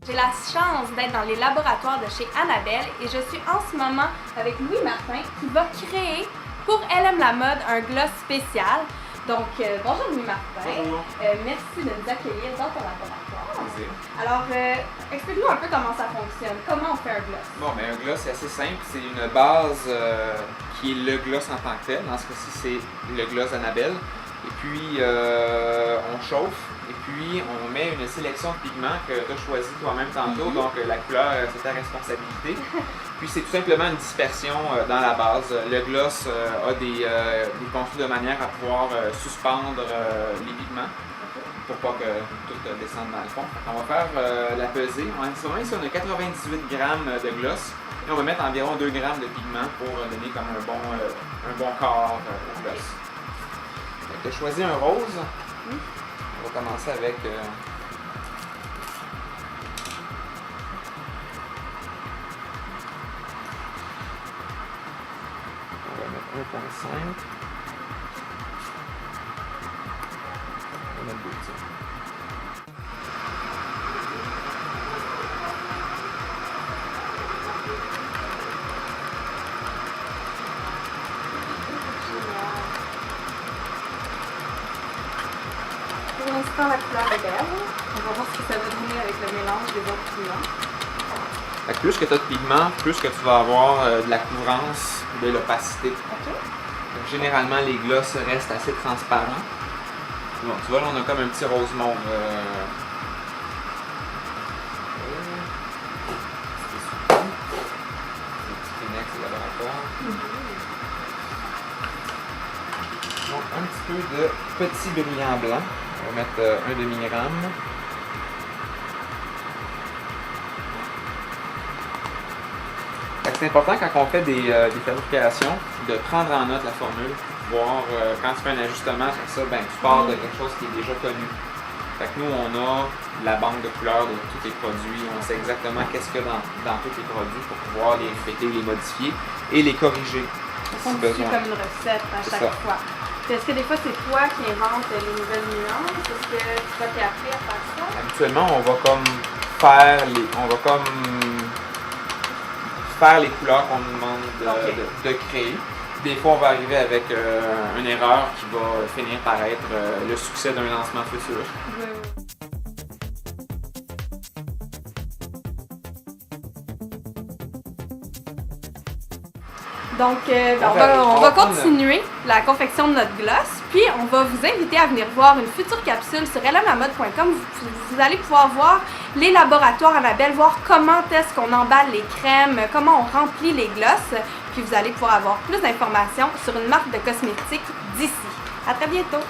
J'ai la chance d'être dans les laboratoires de chez Annabelle et je suis en ce moment avec Louis Martin qui va créer pour Elle aime la mode un gloss spécial. Donc, bonjour Louis Martin. Bonjour. Merci de nous accueillir dans ton laboratoire. Plaisir. Alors, explique-nous un peu comment ça fonctionne. Comment on fait un gloss? Bon, mais un gloss, c'est assez simple. C'est une base qui est le gloss en tant que tel. Dans ce cas-ci, c'est le gloss Annabelle. Et puis, on chauffe. Et puis, on met une sélection de pigments que tu as choisi toi-même tantôt. Donc, la couleur, c'est ta responsabilité. Puis, c'est tout simplement une dispersion dans la base. Le gloss a des contours de manière à pouvoir suspendre les pigments pour pas que tout descende dans le fond. On va faire la pesée. En ce moment, ici, on a 98 grammes de gloss. Et on va mettre environ 2 grammes de pigment pour donner comme un bon corps au gloss. Tu as choisi un rose. On va commencer avec on va mettre 1.5. On va mettre 2 tiers. Pour l'instant, la couleur est belle. On va voir ce que ça va donner avec le mélange des autres pigments. Fait que plus que tu as de pigments, plus que tu vas avoir de la couvrance, de l'opacité. OK. Donc, généralement, les gloss restent assez transparents. Bon, tu vois, là, on a comme un petit rose mauve. Donc, un petit peu de petit brillant blanc. On va mettre 1 demi-gramme. C'est important quand on fait des fabrications de prendre en note la formule, voir quand tu fais un ajustement sur ça, ben, tu pars de quelque chose qui est déjà connu. Fait que nous, on a la banque de couleurs de tous les produits, on sait exactement qu'est-ce qu'il y a dans tous les produits pour pouvoir les fêter, les modifier et les corriger. On suit comme une recette à chaque fois. Est-ce que des fois c'est toi qui inventes les nouvelles nuances? Est-ce que tu vas t'apprendre à faire ça? Habituellement, on va comme faire les couleurs qu'on nous demande de créer. Des fois, on va arriver avec une erreur qui va finir par être le succès d'un lancement futur. Donc, on va continuer la confection de notre gloss, puis on va vous inviter à venir voir une future capsule sur ellemlamode.com. Vous allez pouvoir voir les laboratoires Annabelle, voir comment est-ce qu'on emballe les crèmes, comment on remplit les glosses, puis vous allez pouvoir avoir plus d'informations sur une marque de cosmétiques d'ici. À très bientôt!